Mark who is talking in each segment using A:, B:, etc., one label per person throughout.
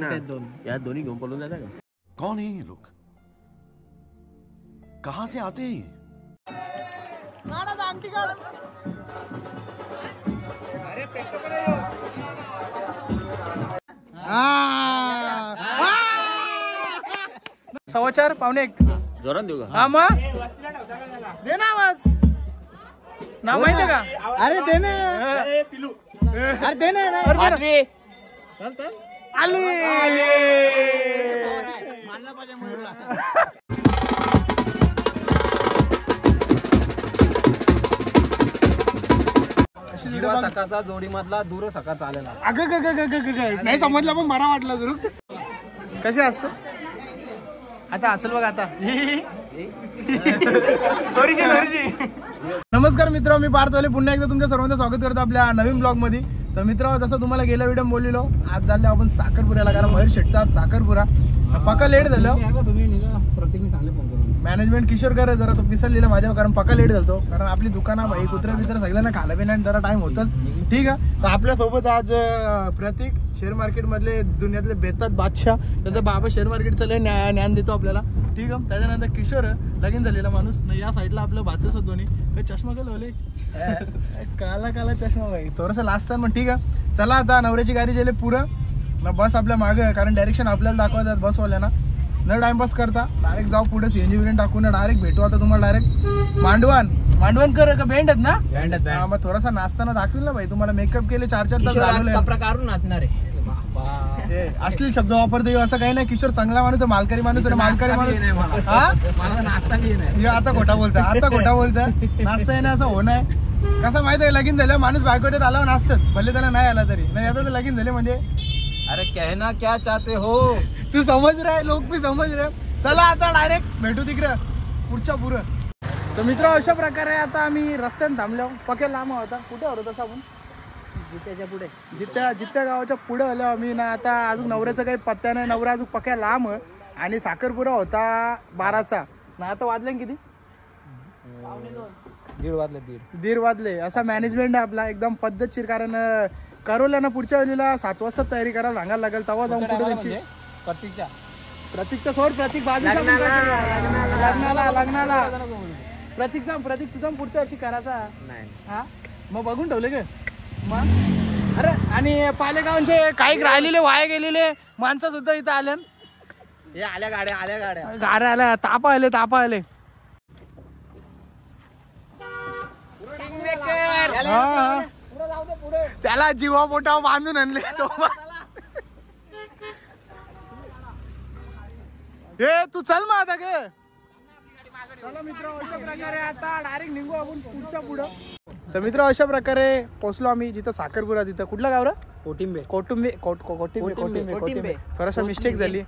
A: ना या दोन्ही घेऊन पळून जाता का?
B: कौन है ये लोग? कहां से आते हैं ये?
C: समाचार पाहुणे
A: जोरात देऊ का?
C: हा मग दे ना आवाज नाव माहितीये का? अरे दे ना अरे दे ना आली
D: जीवा सकाळचा जोडी मधला दूर सकाळचा आलेला.
C: अगं नाही समजलं पण बरा वाटलं जरूर. कसे असतं आता असेल बघ आता नमस्कार मित्र, मी पार्थवाले पुन्हा एकदा तुमच्या सर्वांचं स्वागत करतो आपल्या नवीन ब्लॉग मध्ये. तर मित्र, जसं तुम्हाला गेल्या व्हिडिओ बोललेलो, आज झाले आपण साखरपुऱ्याला, कारण मयूर शेटचा आज साखरपुरा. पक्का लेट झालं. मॅनेजमेंट किशोर करे जरा तो पिसरलेला माझ्यावर, कारण पक्का लेट झालतो. कारण आपली दुकानं भाई कुत्रा बित्र सगळ्यांना खायला पिण्याने जरा टाइम होतं. ठीक आहे, तर आपल्यासोबत आज प्रतीक, शेअर मार्केट मधले दुनियातले बेतात बादशाह, त्याचा बाबा शेअर मार्केटचं लय ज्ञान देतो आपल्याला. ठीक आहे, त्याच्यानंतर किशोर लगीन झालेला माणूस नाही. या साईडला आपलं बाचूस होतो दोन्ही. काही चष्मा गेलो होले काला काला चष्मा भाई थोडंसं लास्ट आहे. मग ठीक आहे, चला आता नवऱ्याची गाडी गेले पुढं ना, बस आपल्या मागं, कारण डायरेक्शन आपल्याला दाखवतात बसवाल्यांना. न टाइमपास करता डायरेक्ट जाऊ पुढे, सीएनजी विरेंट टाकून डायरेक्ट भेटू आता तुम्हाला डायरेक्ट मांडवण कर का भेंड आहेत ना. मग थोडासा नाचताना दाखवेल ना भाई तुम्हाला. मेकअप केले 4-4 तास
D: प्रकारून नाचणार आहे.
C: अश्लील शब्द वापरते असं काही नाही. किशोर चांगला माणूस आहे, मालकरी माणूस आहे. मालकरी माणूस
D: मला नाचता नाही.
C: आता खोटा बोलता नाचता येणं असं होणं आहे. कसं माहिती आहे, लगीन झालं माणूस बायकोट्यात आला नाचतच, भले त्याला नाही आला तरी. नाही आता तर लगीन झाले म्हणजे
D: अरे कहना क्या चाहते हो,
C: तू समज रहा है, लोक भी समज रहे. चला आता डायरेक्ट भेटू तिकडे पुढच्या पुढं. तर मित्र, अशा प्रकारे आता आम्ही रस्त्याने थांबलो. पक्या लांब होता, कुठे होतो तसं आपण
D: जित्याच्या पुढे,
C: जित्या गावाच्या पुढे आलो आम्ही ना. आता अजून नवऱ्याचा काही पत्त्या नाही, नवरा अजून पक्या लांब. आणि साखरपुरा होता 12चा ना. आता वाजले किती? 1:30 वाजले. असा मॅनेजमेंट आहे आपला एकदम पद्धतशीर. कारण करोल्याना पुढच्या वेळेला 7 वाजता तयारी करायला सांगायला लागेल, तेव्हा जाऊन कुठे त्यांची प्रतीकचा सोड. प्रतीक बाजूला लग्नाला प्रतीक तुझा पुढच्या वर्षी करायचा नाही. हा मग बघून ठेवले ग मग. अरे आणि पालेगावचे काही राहिलेले वाया गेलेले माणसं सुद्धा इथं आल्या.
D: हे आल्या गाड्या
C: आल्या. तापा आले. त्याला जीवा पोटावर बांधून आणले तो. हे तू चल मग आता ग. चला मित्र, अशा प्रकारे आता डायरेक्ट निघू आपण पुढच्या पुढं. तर मित्र, अशा प्रकारे पोहोचलो आम्ही जिथं साखरपुरा. तिथं कुठलं गाव रे? कोटुंबे. थोडासा मिस्टेक झाली.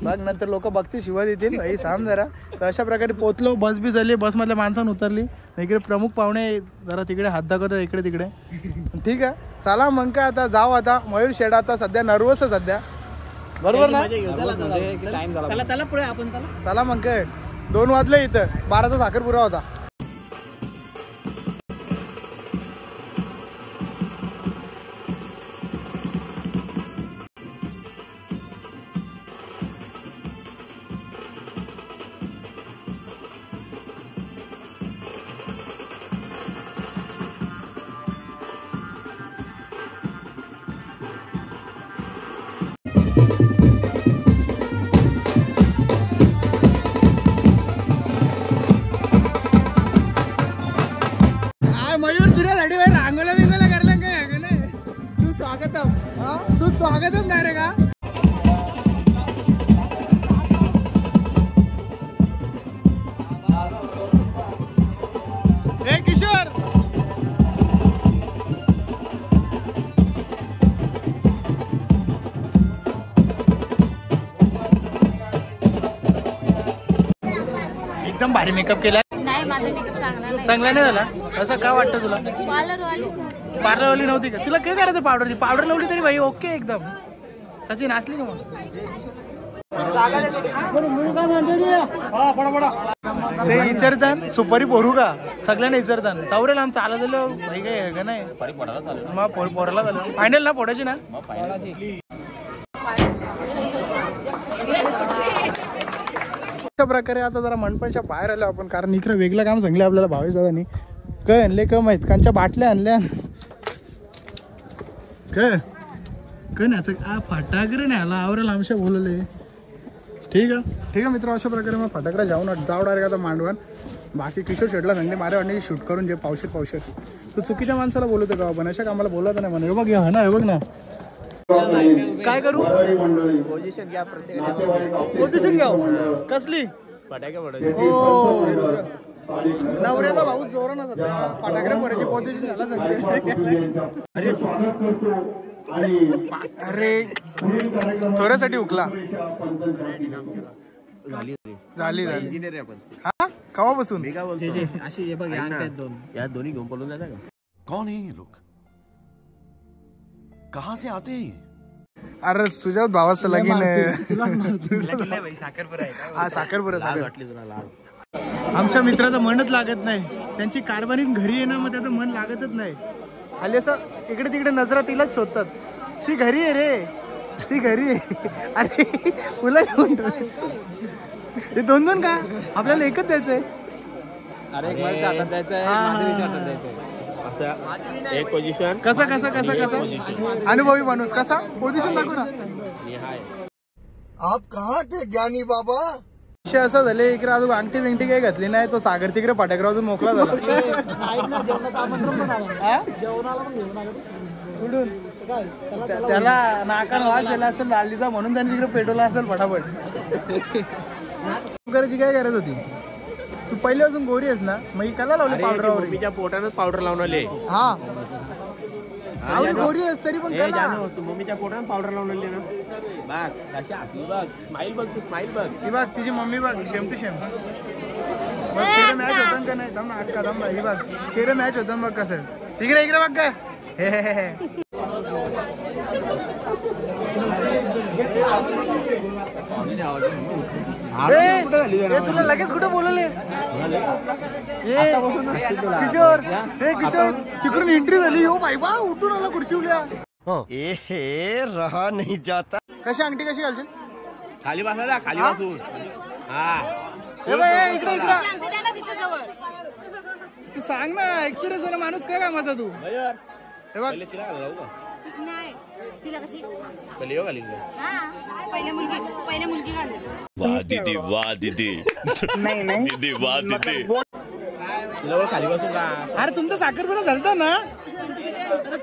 C: बघ नंतर लोक बघतील, शिवा देतील भाई, थांब जरा. तर अशा प्रकारे पोहोचलो. बस बी झाली, बस मधल्या माणसानं उतरली. इकडे प्रमुख पाहुणे जरा तिकडे हात दाखवतो इकडे तिकडे. ठीक आहे, चला मग काय आता जाऊ. आता मयूर शेड आता सध्या नर्वस आहे सध्या, बरोबर ना? चला मग काय 2 वाजले. इथं 12चा साखरपुरा होता. मयूर तुझ्यासाठी भाई रांगोला बिंगोला करला काय का नाही? सुस्वागतम नाही रे का? हे किशोर, एकदम भारी मेकअप केला. चांगला नाही झाला असं काय वाटतं तुला? पार्लरवाली नव्हती का? तुला काय करायचं? पावडर लावली तरी भाई ओके एकदम. त्याची नाचली का मग? ते विचारतात सुपारी पोरू का? सगळ्यांना विचारतात. तावरेल आमचं आलं झालं भाई, काय का नाही? मग पोराला झालं फायनल ना? फोडायची ना? अशा प्रकारे आता जरा मंडपाच्या बाहेर आलो आपण, कारण इकडे वेगळं काम सांगले आपल्याला भावेश दादानी. काय आणले का माहित, कांच्या बाटल्या आणल्या काय न्यायचं फटाकडे न्यायला आवरेल आमच्या बोलले. ठीक आहे मित्र, अशा प्रकारे मग फटाकडे जाऊ डायरेक्ट आता मांडवण. बाकी किशोर शेटला सांगले माझ्या वाटणे शूट करून जे पावशेर तू चुकीच्या माणसाला बोलवतो का आपण, अशा कामाला बोलत नाही म्हणे. बघ हा ना, हे बघ ना काय करू,
A: पोझिशन घ्या
C: पोझिशन घ्या. कसली
A: फटाके
C: नवऱ्याचा भाऊ जोर ना फटाकडे पोराची पोझिशन झाला सगळे. अरे थोड्यासाठी उकला झाली
A: इंजिनियर आपण.
C: हा कवा बसून
A: मी काय बोलतो,
D: अशी हे बघ
A: या दोन्ही घेऊन पळून जाता का?
B: कौन है ये लोग? कहाँ से आते हैं?
C: अरे तुझ्या भावाचं लगीन आहे.
D: साखरपुरा आहे
C: हा साखरपुरा साखर.
A: वाटली तुला लाल.
C: आमच्या मित्राचं मनच लागत नाही, त्यांची कारभारी घरी येणं मग त्याचं मन लागतच नाही. खाली असं इकडे तिकडे नजरा तिलाच शोधतात. ती घरी आहे रे, ती घरी आहे. अरे तुला हे दोन का आपल्याला एकच द्यायचंय.
D: अरे एक मला हातात द्यायचंय, माधुरीच्या हातात द्यायचंय.
A: असं एक पोझिशन.
C: कसा अनुभवी माणूस कसा पोझिशन दाखव ना.
B: आप कहाँ थे ज्ञानी बाबा?
C: विषय असं झाले इकडे अजून अंगठी बिंगठी काही घातली नाही, तो सागर तिकडे फटाकडे अजून मोकळा झाला. त्याला नाकान वाज दिला असेल लालीचा, म्हणून त्याने तिकडे पेटवला असेल फटाफट. करायची काय गरज होती, तू पहिले अजून गोरी आहेस ना, मग ही कला लावली पावडर.
A: मम्मीच्या पोटानच पावडर लावून आले.
C: हा गोरी आहेस तरी पण
A: तू मम्मीच्या पोटानं पावडर लावून आली ना. बघ कशी आपली बघ, स्माइल बघ, तू स्माइल बघ.
C: ही बघ तिची मम्मी बघ, सेम टू सेम. चेहरे मॅच होतं का नाही, दम अक्का दम. ही बघ चेहरे मॅच होतं बघ कसं. इकडे बघ काय तुला लगेच कुठे बोलवले किशोर. हे किशोर तिकडून एंट्री झाली. हो बाई बा उठून आला खुर्शीवल्या.
B: रहा नहीं जाता.
C: कशी अंगठी कशी घालशील,
A: खाली बसा, खाली बसून. हा
C: इकडे तू सांग ना, एक्सपिरियन्स वाला माणूस काय कामाचा तू. हे बघ
A: तिला घालावं का?
E: तिला कशी
A: पहिले येऊ घालीन.
E: पहिल्या मुलगी घाल.
B: वाह दीदी वाह दीदी.
C: नाही
B: दीदी वाह दीदी.
A: जवळ खाली बसून का?
C: अरे तुमचं साखरपुडा झालता ना,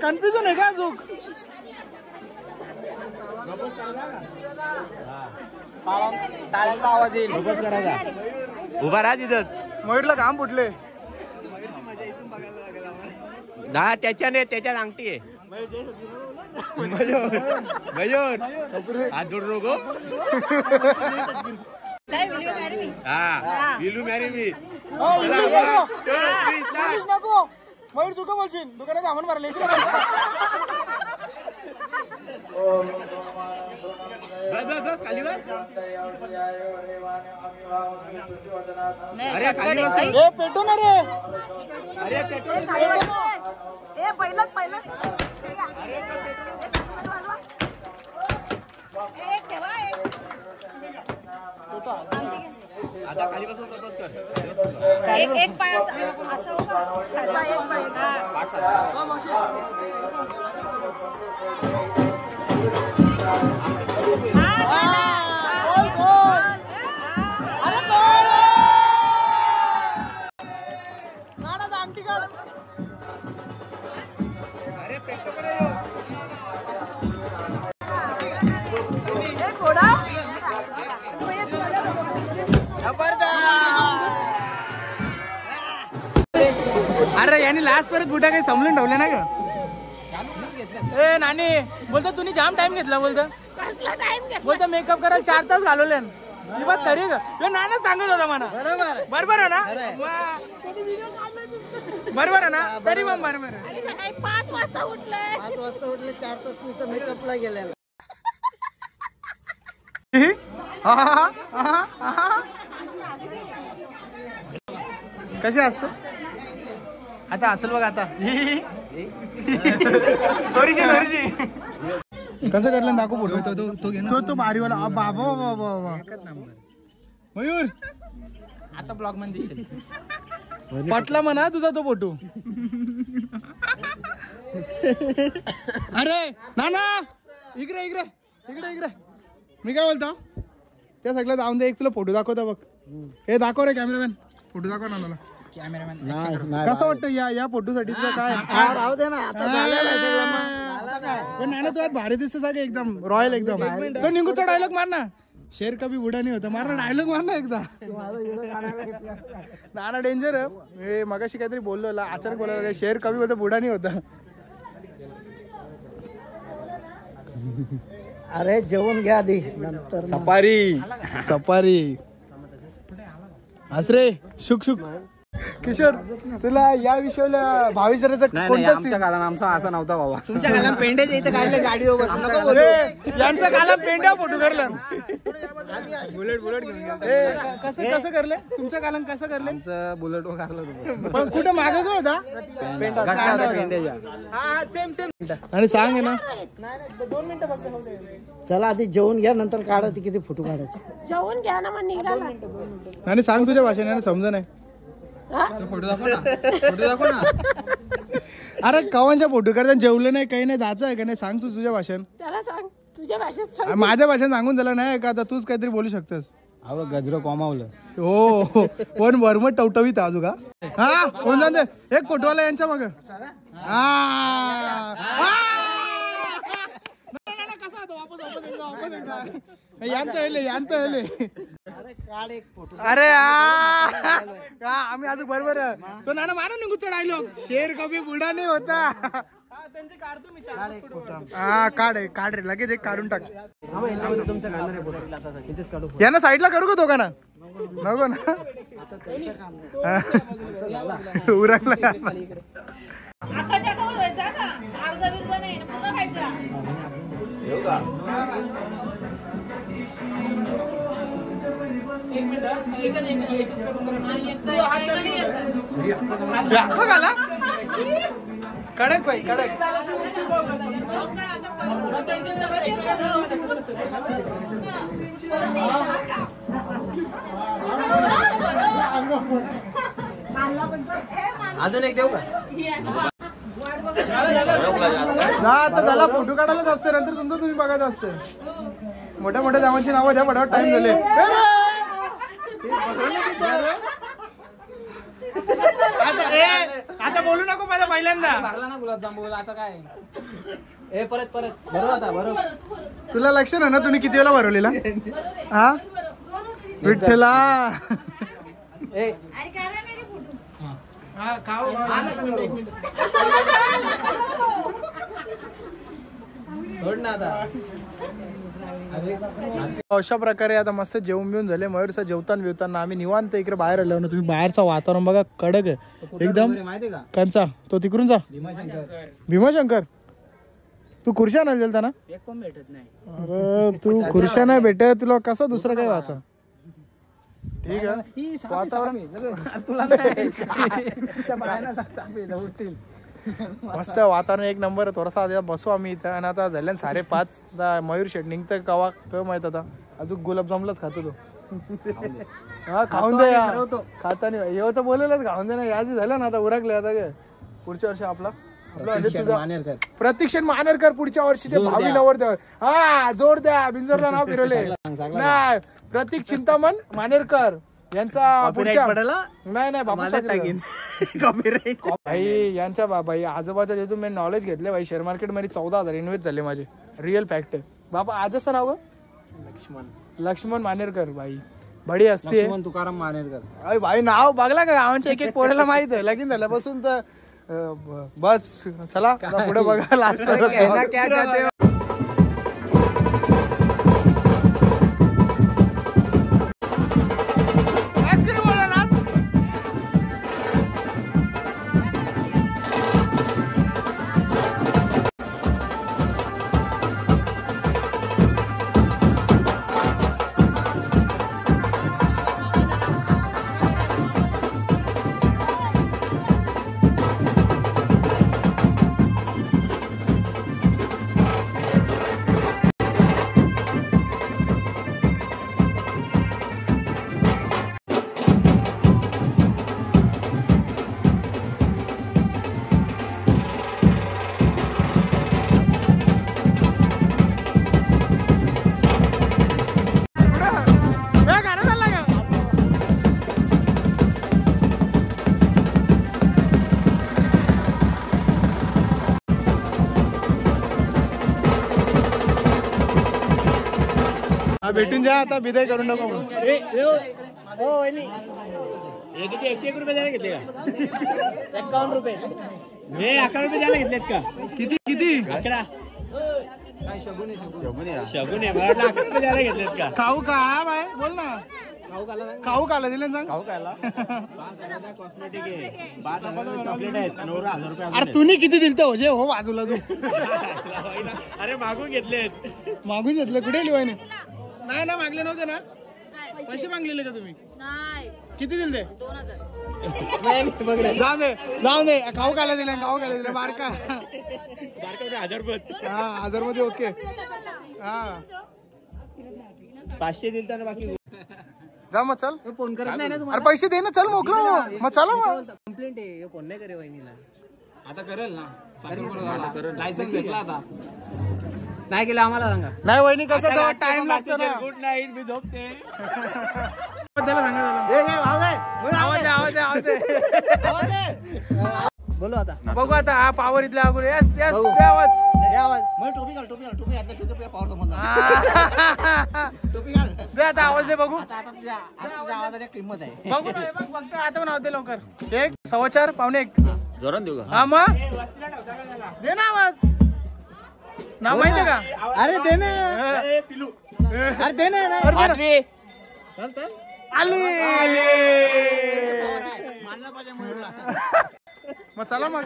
C: कन्फ्युजन आहे का अजून.
D: टाळ्यांचा आवाज येईल.
A: उभा राहा तिथं.
C: मयूरला घाम फुटले.
A: ना त्याच्यात अंगठी आहे. मयूर हात जोडू नको. हा विलू मॅरी मी.
C: नको मयूर, तू का बोलशील, दुकानात सामान भरले.
A: बस खाली बस.
E: अरे
C: पेटू ना रे.
A: अरे
E: पहिलं
A: आता खाली बसून बस कर.
E: एक पाय असं
C: अरे यांनी लास्ट परत बुटा काही समजून ठेवले ना का. ए नानी बोलतो तुम्ही जाम टाइम घेतला, बोलतो मेकअप करायला 4 तास घालवले. ही बात खरी का? नाना सांगत होता मला. बरोबर आहे ना, बरोबर आहे ना, तरी मग बरोबर आहे.
E: 5 वाजता उठले
D: 4 तास नुसतं मेकअपला गेलेला.
C: कशी असतो आता असेल बघ आता. थोडीशी कसं करलं दाखव फोटो तो भारीवाला बाबा बाबा बाबा मयूर
D: आता ब्लॉग मध्ये दिसेल.
C: पटला म्हणा तुझा तो फोटो. अरे ना इकडे इकडे इकडे इकडे मी काय बोलतो त्या सगळं जाऊन दे. एक तुला फोटो दाखवता बघ. हे दाखव रे कॅमेरामॅन फोटो दाखव ना मला. कॅमेरामॅन कसं वाटतं या फोटोसाठी तुझं काय.
D: राहू दे ना
C: पण नाना तुला भारी दिसत सगळं एकदम रॉयल एकदम. तो निघूचा डायलॉग मार ना. शेर कभी बुडा नाही होता. मार ना डायलॉग मार ना एकदा. नाना डेंजर आहे. मगाशी काहीतरी बोललो अचानक बोलायला शेर कभी होता बुडा नाही होता.
D: अरे जेवण घ्या आधी नंतर
C: सफारी असरे शुक शुक. किशोर तुला या विषयाला भावी जराचं कोणतं
D: आमच्या काळात आमचा असा नव्हता बाबा. तुमच्या काळात पेंड्याच्या इथे काढले गाडीवर
C: यांचं काला पेंड्या फोटो करलं. बुलेट घेऊन कसं कसं करले तुमच्या कालन कसं करले.
D: बुलेट वर काढलं
C: पण कुठं मागं काय होता
D: पेंड्याच्या.
C: हा सेम सेम. आणि सांग आहे ना 2 मिनिटं फक्त.
D: चला आधी जेवण घ्या नंतर काढा ती किती फोटो काढायचे.
E: जेवण घ्या ना मग निघाला.
C: आणि सांग तुझ्या भाषेने समजा नाही.
D: फोटो दाखव ना.
C: अरे कवांच्या फोटो करता जेवलं नाही काही नाही जायचं आहे का नाही. सांग तू तुझ्या भाषेन.
E: त्याला सांग तुझ्या भाषेत सांग.
C: माझ्या भाषेत सांगून झालं नाही का आता तूच काहीतरी बोलू शकतस.
D: अहो गजरं कमावलं.
C: हो पण वरमट टवटवीत आजू का. हा कोण जाते एक फोटोवाला यांच्या मग. कसा होता वापस यांत अरे आम्ही अजून बरोबर तो नाना मारा निघूचा डायलॉग. शेर कभी बुडा नाही होता. हा काढ रे लगेच एक काढून टाक. यांना साईडला करू का दोघांना नको ना. उरकला
E: आकाशा कवर व्हायचा का अर्धा बिर्धा नाही पुन्हा खायचा.
C: कडक बाई कडक.
D: अजून एक देऊ का.
C: आता झाला फोटो काढायलाच असते नंतर तुमचं तुम्ही बघायचं असतं. मोठ्या मोठ्या जामांची नावं द्या पटापट टाइम झाले. आता बोलू नको माझ्या पहिल्यांदा.
D: ना गुलाबजाम बोल आता काय. परत बरोबर आता बरोबर.
C: तुला लक्ष ना ना तुम्ही किती वेळा भरवलेला. हा विठ्ठला.
E: अरे करा ना रे फोटो.
D: सोड ना आता.
C: अशा प्रकारे आता मस्त जेवून बिवून झाले. मयूरचा जेवताना आम्ही निवांत इकडे बाहेर आलो ना. तुम्ही बाहेरचं वातावरण बघा कडक आहे एकदम.
D: माहितीये का
C: कंचा तो तिकडूनचा भीमाशंकर. तू खुर्च्या नाही गेलता ना.
D: एक पण भेटत नाही.
C: अरे तू खुर्च्या नाही भेटत तुला कसं दुसरं काय वाचा. ठीक आहे वातावरण
D: तुला
C: मस्त वातावरण एक नंबर. थोडासा बसू आम्ही इथं. आणि आता झाल्या 5:30. मयूर शेट निघतं कवा क माहित आता. अजून गुलाबजामलाच खातो तो. हा खाऊन दे खाता नाही हे तर बोलेलच खाऊन दे ना. यादी झालं ना आता उरकले. आता पुढच्या वर्षी आपला प्रतीक्षण मानेरकर पुढच्या वर्षीचे भावी नवरदेव. हा जोड द्या. बिंजोरला नाव फिरवले नाही. प्रतीक चिंतामण मानेरकर यांचा पुढच्या नाही बाबा भाई यांच्या भाई आजोबाच्या जेथून मी नॉलेज घेतले भाई. शेअर मार्केट मध्ये 14,000 इन्व्हेस्ट झाले माझे. रिअल फॅक्ट आहे बाबा. आजचं नाव लक्ष्मण मानेरकर भाई. बडी असते
D: तुकाराम मानेरकर.
C: अरे भाई नाव बघला का गावांच्या एक पोराला माहित आहे. लगीन झाल्यापासून तर बस चला पुढे बघा लास्ट. हा भेटून जा आता, बिदाय करून नको मग.
A: हे किती 101 रुपये द्यायला घेतले का?
D: 51 रुपये.
A: हे 11 रुपये द्यायला घेतलेत का?
C: किती किती
A: 11.
D: काय शगुन आहे.
A: शगुन आहे, मला वाटलं 11 रुपये द्यायला घेतलेत का?
C: खाऊ का हा बाय बोल ना. खाऊ काला दिले सांग.
A: खाऊ खायला कॉस्मेटिक आहे, 5,000 चॉकलेट आहेत आणि 1000 रुपये
C: अरे तुम्ही किती दिलते हो जे हो बाजूला तू.
A: अरे मागून घेतलेत.
C: मागून घेतलं कुठे लिवायने? नाही ना मागले नव्हते ना, पैसे मागलेले का तुम्ही?
E: नाही
C: किती दिले?
E: 2000.
C: जाऊ दे खाऊ खायला दिले, खाऊ खायला दिले बारका.
A: 1000 रुपये.
C: हा 1000 मध्ये ओके. हा
A: 500 दिल तर बाकी
C: जा मग चल.
D: फोन करत नाही ना
C: अरे
D: तुम्हाला.
C: पैसे दे ना, चल मोकला मग चला मग.
D: कंप्लेंट आहे, फोन नाही करे वहिनीला. आता करेल ना, लायसन्स भेटला आता. नाही केलं आम्हाला सांगा.
C: नाही वहिनी कसं तेव्हा टाइम लागतो ना.
A: गुड नाईट, मी झोपते.
C: त्याला सांगा आवाज
D: बोलो आता.
C: बघू आता हा पावर इथला अगोदर. यस यस दे आवाज.
D: मग टोपी घाल घातल्या शिवाय पावर जमत नाही.
C: हा.
D: टोपी घाल.
C: दे आता आवाज दे बघू.
D: आता तुझ्या आवाजाला किंमत आहे.
C: बघू ना, हे बघ फक्त आता पण आवाज दे लवकर. 1 4:15 पावणे 1.
A: जोरात देऊ का?
C: हा मग दे ना आवाज. नाव माहितीये का?
D: अरे दे ना. अरे दे ना.
C: आली
D: मानला पाहिजे मयूरला.
C: मग चला मग.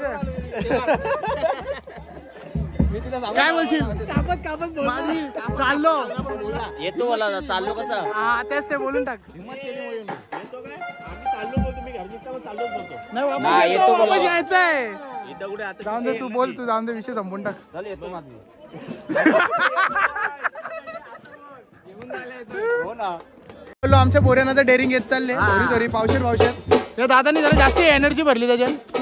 D: मी तिला
C: काय बोलशील? कापत माझी चाललो.
A: येतो मला चाललो कसा?
C: हा तेच ते बोलून टाक.
D: हिंमत केली मयूरने.
A: येतो काय? आम्ही चाललो बोलतो, मी घर निघता चाललोच बोलतो.
C: नाही
A: नाही, येतो बोला.
C: वापस यायचंय.
A: इथं कुठे आता?
C: जाऊन दे तू बोल, तू जाऊन दे, विषय संपून टाक.
A: चल येतो माझी. हो ना.
C: बोललो आमच्या पोऱ्यांना तर डेअरिंग येत चालले. थोडी पावशेर त्या दादानी जरा जास्त एनर्जी भरली त्याच्यात.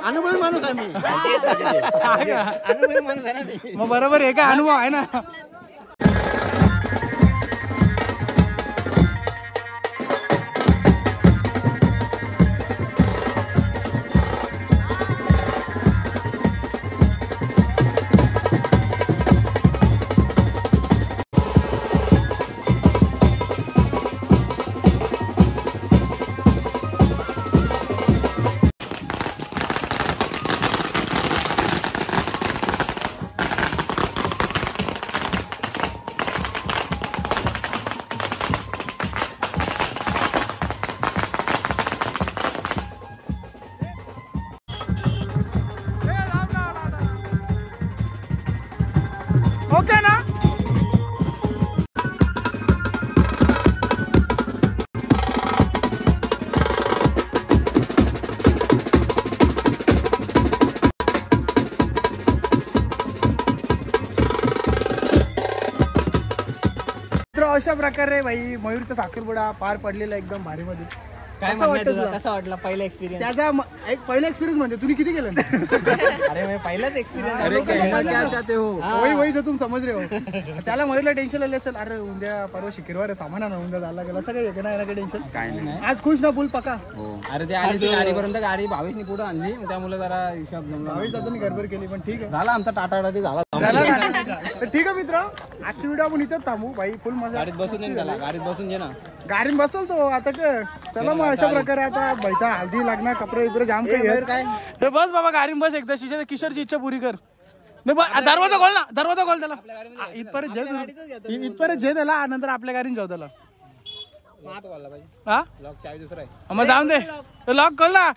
D: अनुभवी माणूस आहे मी.
C: हा का?
D: अनुभवी माणूस आहे ना मी.
C: मग बरोबर आहे का, अनुभव आहे ना. ओके ना. तर अशा प्रकारे भाई मयूरचा साखरपुडा पार पडलेला एकदम भारी मध्ये.
D: काय म्हणणं कसा वाटला पहिला एक्सपिरियन्स?
C: त्याचा एक पहिला एक्सपिरियन्स म्हणजे तुम्ही किती केलं?
D: अरे मी पहिलाच एक्सपिरियन्स.
C: वही तुम समज रे हो. त्याला मयूरला टेन्शन आले असेल, अरे उद्या परवा शुक्रवार सामान आणा, उद्या झाला गेला सगळं येते ना, काही टेन्शन
A: काय नाही.
C: आज खुश ना फुल पका.
D: अरे ते आली गाडीपर्यंत, गाडी भावेशनी पुढे आणली, त्यामुळे जरा हिशोब जमला.
C: भावेश दादांनी गडबड केली पण ठीक आहे.
D: झाला आमचा टाटा झाला.
C: तर ठीक आहे मित्र, आजची व्हिडिओ आपण इथेच थांबू भाई. फुल मजा.
D: गाडीत बसून ये त्याला, गाडीत बसून ये ना.
C: गाडीत बसल तो आता का. चला मग अशा प्रकारे आता भाईचा हल्दी लागणार, कपडे बिपडे जाम काही
D: काय
C: हे बस बाबा गाडीत बस एकदा. शिशा किशोरची इच्छा पुरी कर. दरवाजा खोल ना, दरवाजा खोल त्याला. इथपर्यंत जे त्याला, नंतर आपल्या गाडीने जाऊ त्याला. हा
D: लॉक चावी दुसरा आहे.
C: मग जाऊन दे, लॉक खोल ना.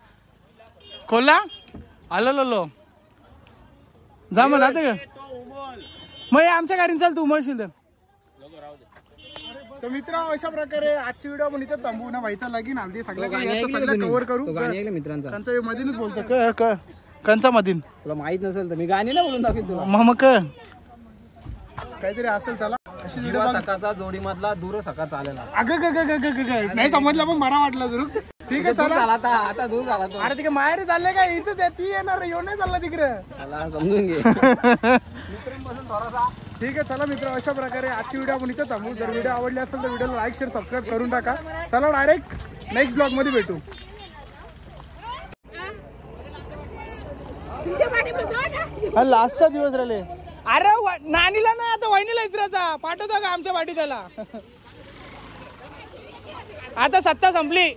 C: खोलला आलो लो जा मग जाते का. मग आमच्या गाडीने चाल, तू उमळशील तर मित्र. अशा प्रकारे आजची व्हिडिओ आपण इथं थांबवू ना. भाईचा लगीन हल्दी सगळं कव्हर करू.
D: मित्रांचा
C: त्यांचा मधीनच बोलतो कंचा मधीन.
D: तुला माहित नसेल तर मी गाणी नाही बोलून दाखवीन तुला.
C: मग काहीतरी असेल. चला अशी
D: जीवा सकाळचा जोडी मधला दूर सकाळचा आलेला.
C: अगं नाही समजलं पण बरा वाटला जरूर. ठीक आहे चला.
D: आता दूर झाला तो.
C: अरे तिकडे माहेर चालले काय, इथं ती येणार, येऊन नाही चालला तिकडे.
D: समजून घे.
C: ठीक आहे चला मित्र, अशा प्रकारे आजची व्हिडिओ आपण इथं थांबू. जर व्हिडिओ आवडली असेल तर व्हिडिओला लाईक शेअर सबस्क्राईब करून टाका. चला डायरेक्ट नेक्स्ट ब्लॉग मध्ये भेटू. लास्टचा दिवस राहिले. अरे नानीला ना तर वहिनीला इचरायचा, पाठवतो का आमच्या पाठी त्याला. आता सत्ता संपली.